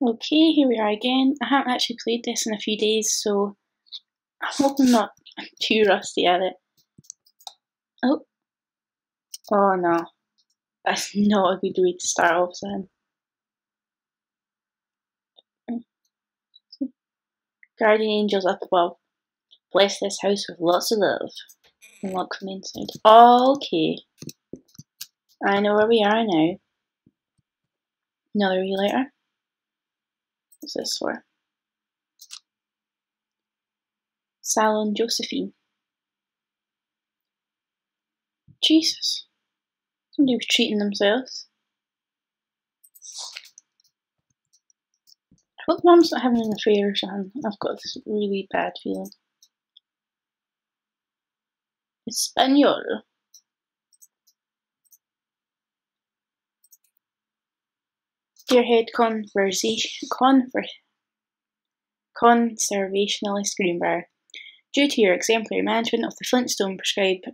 Okay, here we are again. I haven't actually played this in a few days, so I hope I'm not too rusty at it. Oh, oh no, that's not a good way to start off then. Guardian angels up above, bless this house with lots of love. Unlock from the inside. Okay, I know where we are now. Another wee letter. What's this for? Salon Josephine. Jesus, somebody was treating themselves. I hope Mum's not having an affair or something. I've got this really bad feeling. Espanol. Dear Head Conservationalist Greenbrier, due to your exemplary management of the Flintstone prescribed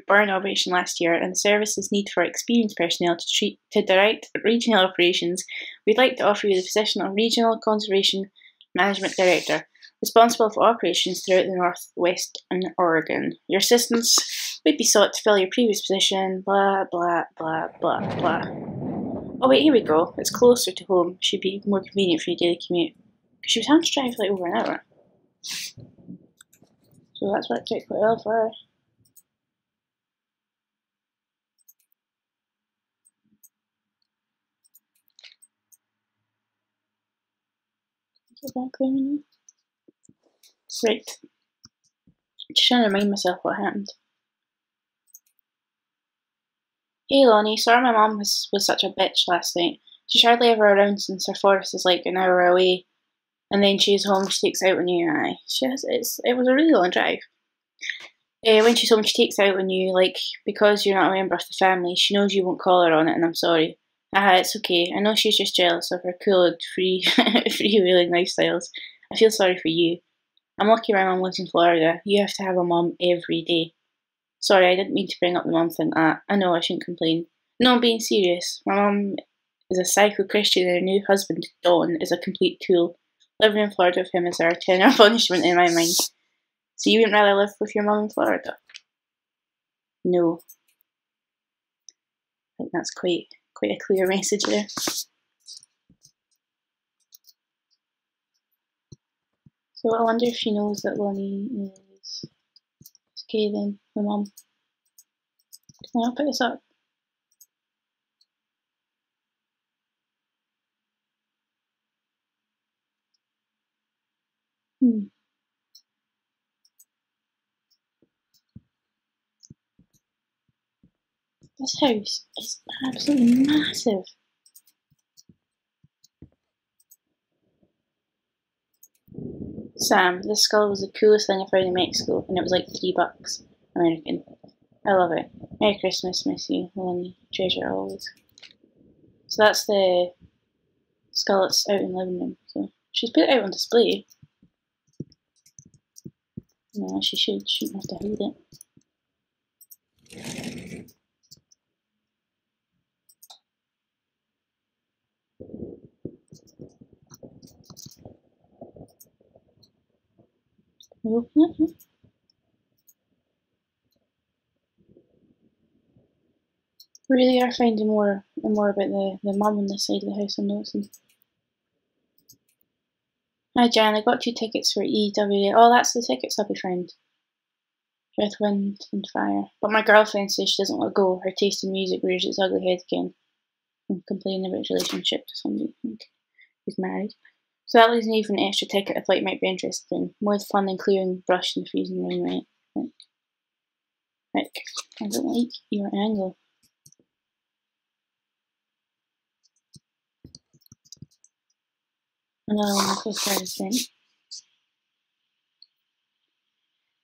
burn operation last year and the service's need for experienced personnel to direct regional operations, we'd like to offer you the position of Regional Conservation Management Director, responsible for operations throughout the Northwest and Oregon. Your assistance would be sought to fill your previous position, blah, blah, blah, blah, blah. Oh wait, here we go. It's closer to home. Should be more convenient for your daily commute. Because she was having to drive like over an hour. So that's worked out quite well for her. Get back there now. Right. Just trying to remind myself what happened. Hey Lonnie, sorry my mum was such a bitch last night. She's hardly ever around since her forest is like an hour away. And then she's home, she takes out on you. Aye, it was a really long drive. When she's home, she takes out on you, like, because you're not a member of the family. She knows you won't call her on it, and I'm sorry. It's okay. I know she's just jealous of her cool, freewheeling lifestyles. I feel sorry for you. I'm lucky my mum lives in Florida. You have to have a mum every day. Sorry, I didn't mean to bring up the mum thing. I know, I shouldn't complain. No, I'm being serious. My mum is a psycho-Christian and her new husband, Don, is a complete tool. Living in Florida with him is our tenor punishment in my mind. So you wouldn't rather live with your mum in Florida? No. I think that's quite a clear message there. So I wonder if she knows that Lonnie is okay then, the mum. Can I put this up? This house is absolutely massive. Sam, this skull was the coolest thing I found in Mexico, and it was like $3 American. I love it. Merry Christmas, miss you, Lonnie. Treasure always. So that's the skull that's out in the living room. So she's put it out on display. No, she shouldn't have to hide it. Can you open it? Really are finding more and more about the mum on this side of the house, I'm noticing. Hi Jan, I got 2 tickets for EWA. Oh, that's the tickets I'll be found. Earth, Wind and Fire. But my girlfriend says she doesn't want to go. Her taste in music rears its ugly head again. I'm complaining about his relationship to somebody who's married. So that leaves me for an extra ticket I thought you might be interested in. More fun than clearing brush in the freezing rain, right? Rick, I don't like your angle. Another one of those cards then.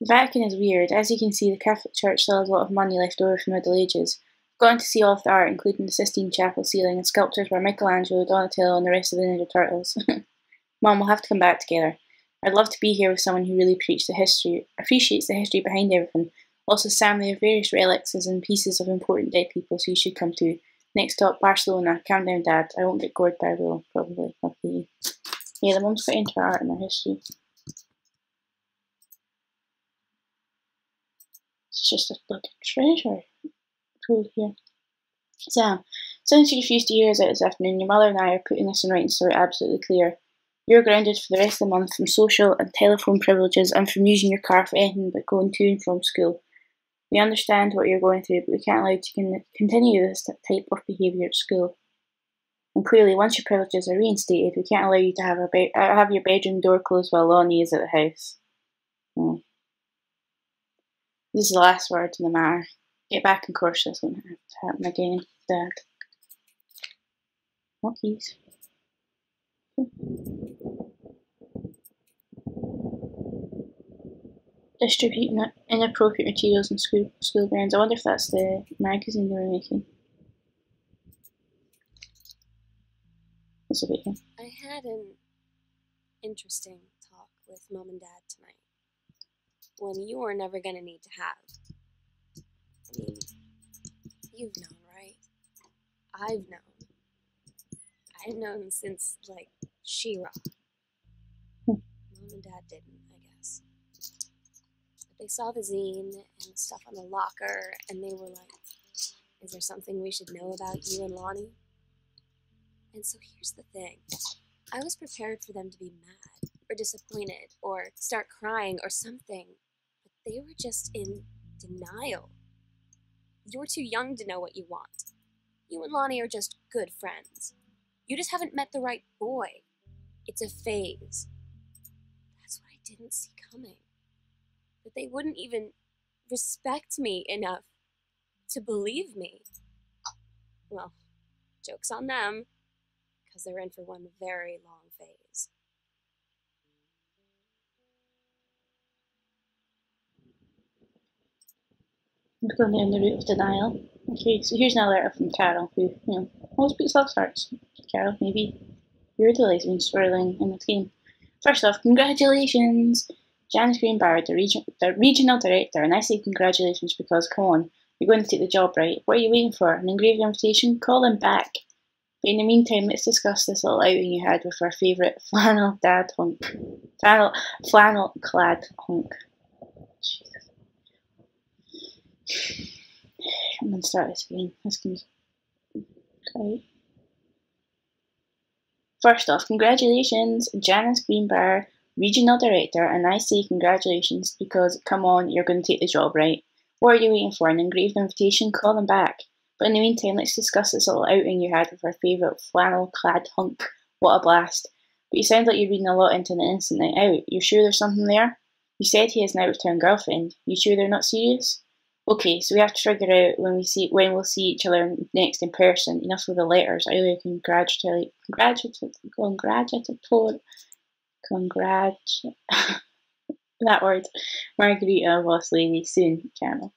The Vatican is weird. As you can see, the Catholic Church still has a lot of money left over from the Middle Ages. I've gotten to see all of the art, including the Sistine Chapel ceiling and sculptures by Michelangelo, Donatello, and the rest of the Ninja Turtles. Mom, we'll have to come back together. I'd love to be here with someone who really appreciates the history behind everything. Also, Sam, they have various relics and pieces of important dead people, so you should come too. Next stop, Barcelona. Calm down, Dad. I won't get gored by a wheel, probably. Lucky. Yeah, the mum's quite into her art and her history. It's just a bloody treasure trove here. Sam, since you refused to hear us out this afternoon, your mother and I are putting this in writing so we're absolutely clear. You're grounded for the rest of the month from social and telephone privileges and from using your car for anything but going to and from school. We understand what you're going through, but we can't allow you to continue this type of behaviour at school. And clearly, once your privileges are reinstated, we can't allow you to have your bedroom door closed while Lonnie is at the house. Oh. This is the last word in the matter. Get back in course, this won't have to happen again, Dad. What keys? Distributing inappropriate materials in school grounds. I wonder if that's the magazine they were making. I had an interesting talk with Mom and Dad tonight. One you were never gonna need to have. I mean, you've known, right? I've known since, like, She-Ra. Mom and Dad didn't, I guess. But they saw the zine and the stuff on the locker, and they were like, is there something we should know about you and Lonnie? And so here's the thing. I was prepared for them to be mad, or disappointed, or start crying, or something. But they were just in denial. You're too young to know what you want. You and Lonnie are just good friends. You just haven't met the right boy. It's a phase. That's what I didn't see coming. That they wouldn't even respect me enough to believe me. Well, joke's on them, because they're in for one very long phase. I'm going down the route of denial. Okay, so here's another letter from Carol, who, always puts love hearts. Carol, maybe your delays been swirling in the team. First off, congratulations! Janice Greenbarrett, the regional director, and I say congratulations because, come on, you're going to take the job, right? What are you waiting for? An engraved invitation? Call him back. But in the meantime, let's discuss this little outing you had with our favourite flannel clad hunk. Jesus. I'm going to start this again. This can be right. First off, congratulations, Janice Greenbar, Regional Director, and I say congratulations because, come on, you're going to take the job, right? What are you waiting for? An engraved invitation? Call them back. But in the meantime, let's discuss this little outing you had with our favourite flannel-clad hunk. What a blast. But you sound like you're reading a lot into an innocent night out. You sure there's something there? You said he has an out-of-town girlfriend. You sure they're not serious? Okay, so we have to figure out when we'll see each other next in person. Enough with the letters. I really congratulatory that word, Margarita Boss Lady soon, Channel.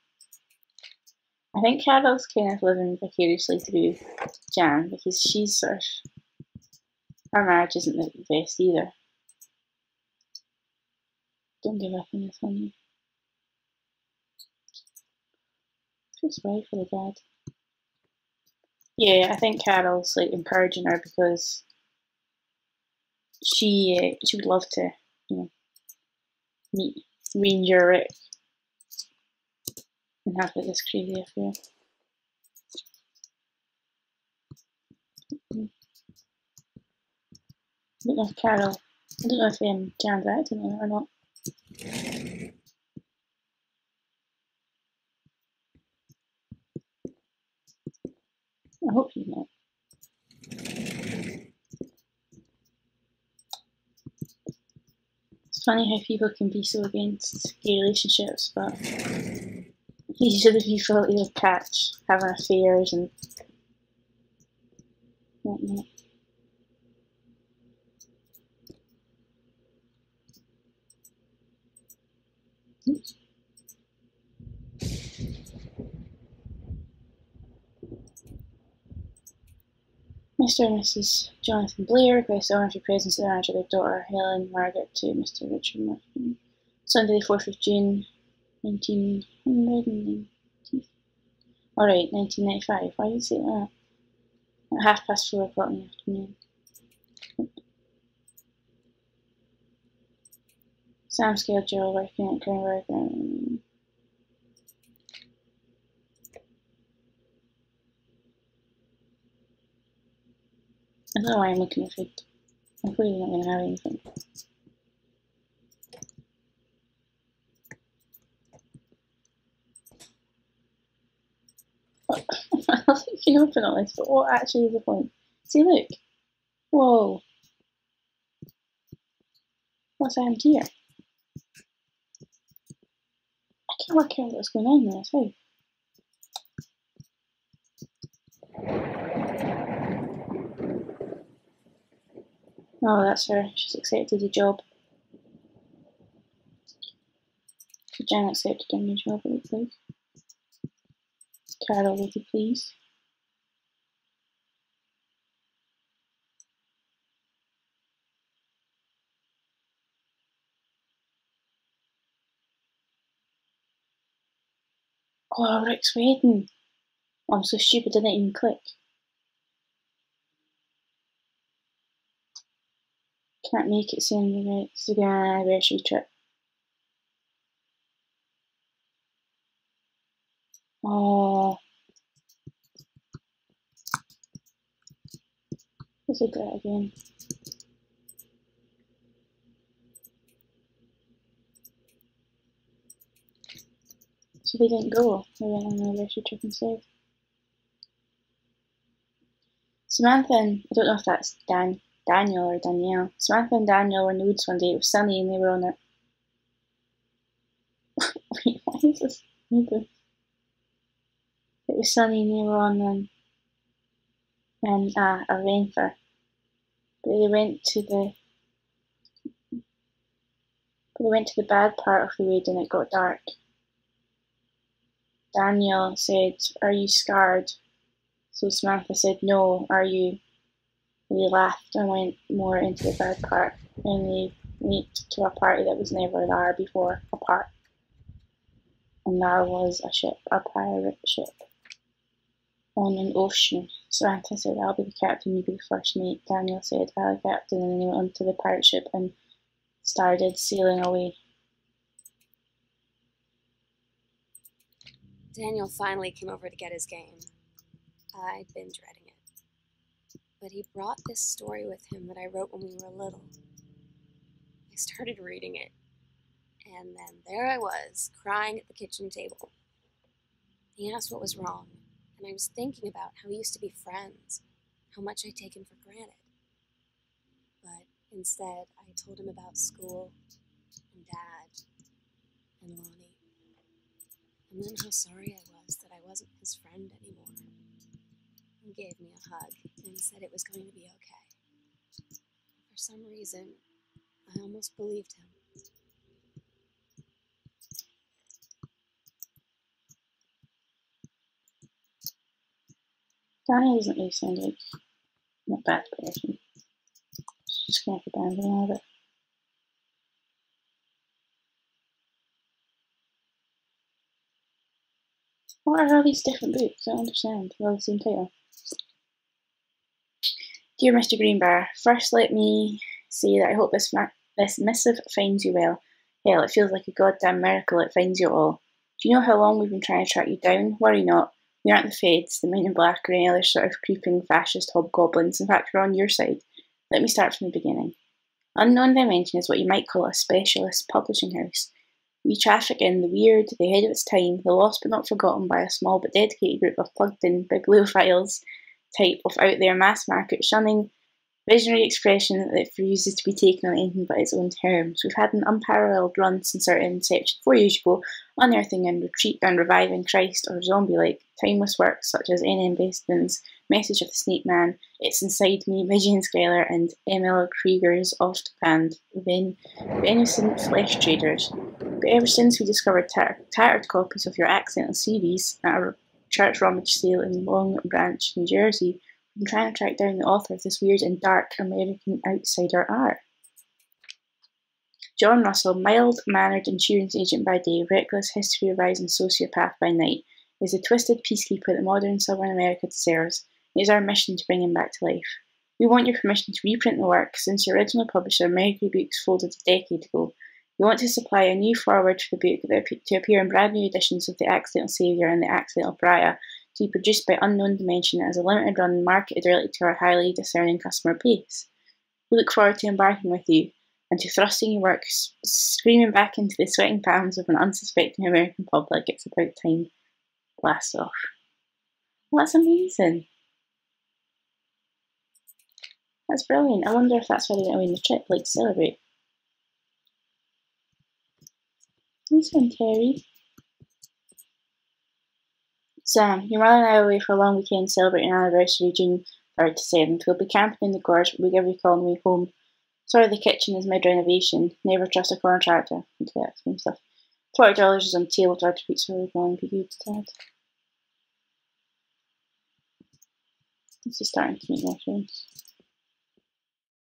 I think Carol's kind of living vicariously through Jan because she's sort of, her marriage isn't the best either. Don't give up on this one. Feel sorry for the dad. Yeah, I think Carol's like encouraging her because she would love to, meet Ranger Rick and have like this crazy affair. I don't know if Jan's acting on it or not. I hope she's not. It's funny how people can be so against gay relationships, but these are the people that you'll catch having affairs and whatnot. Oops. Mr. and Mrs. Jonathan Blair request honor of your presence at the marriage of their daughter Helen Margaret to Mr. Richard Martin. Sunday the 4th of June, 1990. Alright, 1995. Why did you say that? At 4:30 in the afternoon. Sam scaled Joe working at Greenberg. I don't know why I'm looking at food. I'm clearly not going to have anything. I think you can open all this, but what actually is the point? See, look. Whoa. What's happened here? I can't work out what's going on in this house. Oh, that's her. She's accepted the job. So Jen accepted a new job, it looks like. Carol, would you please? Oh, Rick's wedding. Oh, I'm so stupid, I didn't even click. Can't make it soon, right? It's an anniversary trip. Oh. Let's look at it again. So they didn't go. They went on an anniversary trip instead. Samantha and, I don't know if that's Daniel or Danielle. Samantha and Daniel were in the woods one day. It was sunny and they were on it. Wait, why is this moving? It was sunny and they were on a rainfair. But they went to the bad part of the wood and it got dark. Daniel said, "Are you scarred?" So Samantha said, "No, are you?" They laughed and went more into the bad part, and they went to a party that was never there before, a park. And there was a ship, a pirate ship, on an ocean. Samantha said, "I'll be the captain, you be the first mate." Daniel said, "I'll be the captain," and they went onto the pirate ship and started sailing away. Daniel finally came over to get his game. I'd been dreading it. But he brought this story with him that I wrote when we were little. I started reading it, and then there I was, crying at the kitchen table. He asked what was wrong, and I was thinking about how we used to be friends, how much I'd taken for granted. But instead, I told him about school, and Dad, and Lonnie. And then how sorry I was that I wasn't his friend anymore. He gave me a hug and said it was going to be okay. For some reason, I almost believed him. Daniel doesn't really sound like a bad person. She's just kind of abandoned all of it. What are all these different books? I don't understand. They're all the same title. Dear Mr. Greenbrier, first let me say that I hope this missive finds you well. Hell, it feels like a goddamn miracle it finds you all. Do you know how long we've been trying to track you down? Worry not. We aren't the feds, the men in black, or any other sort of creeping fascist hobgoblins. In fact, we're on your side. Let me start from the beginning. Unknown Dimension is what you might call a specialist publishing house. We traffic in the weird, the ahead of its time, the lost but not forgotten by a small but dedicated group of plugged-in bibliophiles type of out there mass market shunning visionary expression that refuses to be taken on anything but its own terms. We've had an unparalleled run since our inception 4 years ago, unearthing and reviving Christ or zombie-like timeless works such as N.M. Beston's Message of the Snake Man, It's Inside Me, Vision Skylar, and M.L. Krieger's oft-banned Venusant Flesh Traders. But ever since we discovered tattered copies of your accidental series at a church rummage sale in Long Branch, New Jersey, we've been trying to track down the author of this weird and dark American outsider art. John Russell, mild-mannered insurance agent by day, reckless, history-revising sociopath by night, is the twisted peacekeeper that modern Southern America deserves. It is our mission to bring him back to life. We want your permission to reprint the work, since the original publisher, Mercury Books, folded a decade ago. We want to supply a new foreword for the book to appear in brand new editions of The Accidental Saviour and The Accidental Pariah, to be produced by Unknown Dimension as a limited run marketed directly to our highly discerning customer base. We look forward to embarking with you and to thrusting your work screaming back into the sweating palms of an unsuspecting American public. It's about time. Blast off. Well, that's amazing. That's brilliant. I wonder if that's why they went away on the trip, like to celebrate. Nice one, Terry. Sam, your mother and I are away for a long weekend celebrating our anniversary, June 3rd to 7th. We'll be camping in the gorge, but we'll give you a call on the way home. Sorry, the kitchen is mid-renovation. Never trust a contractor. Yeah, same stuff. $40 is on the table to order pizza. We're going to be good, Dad. This is starting to make more sense.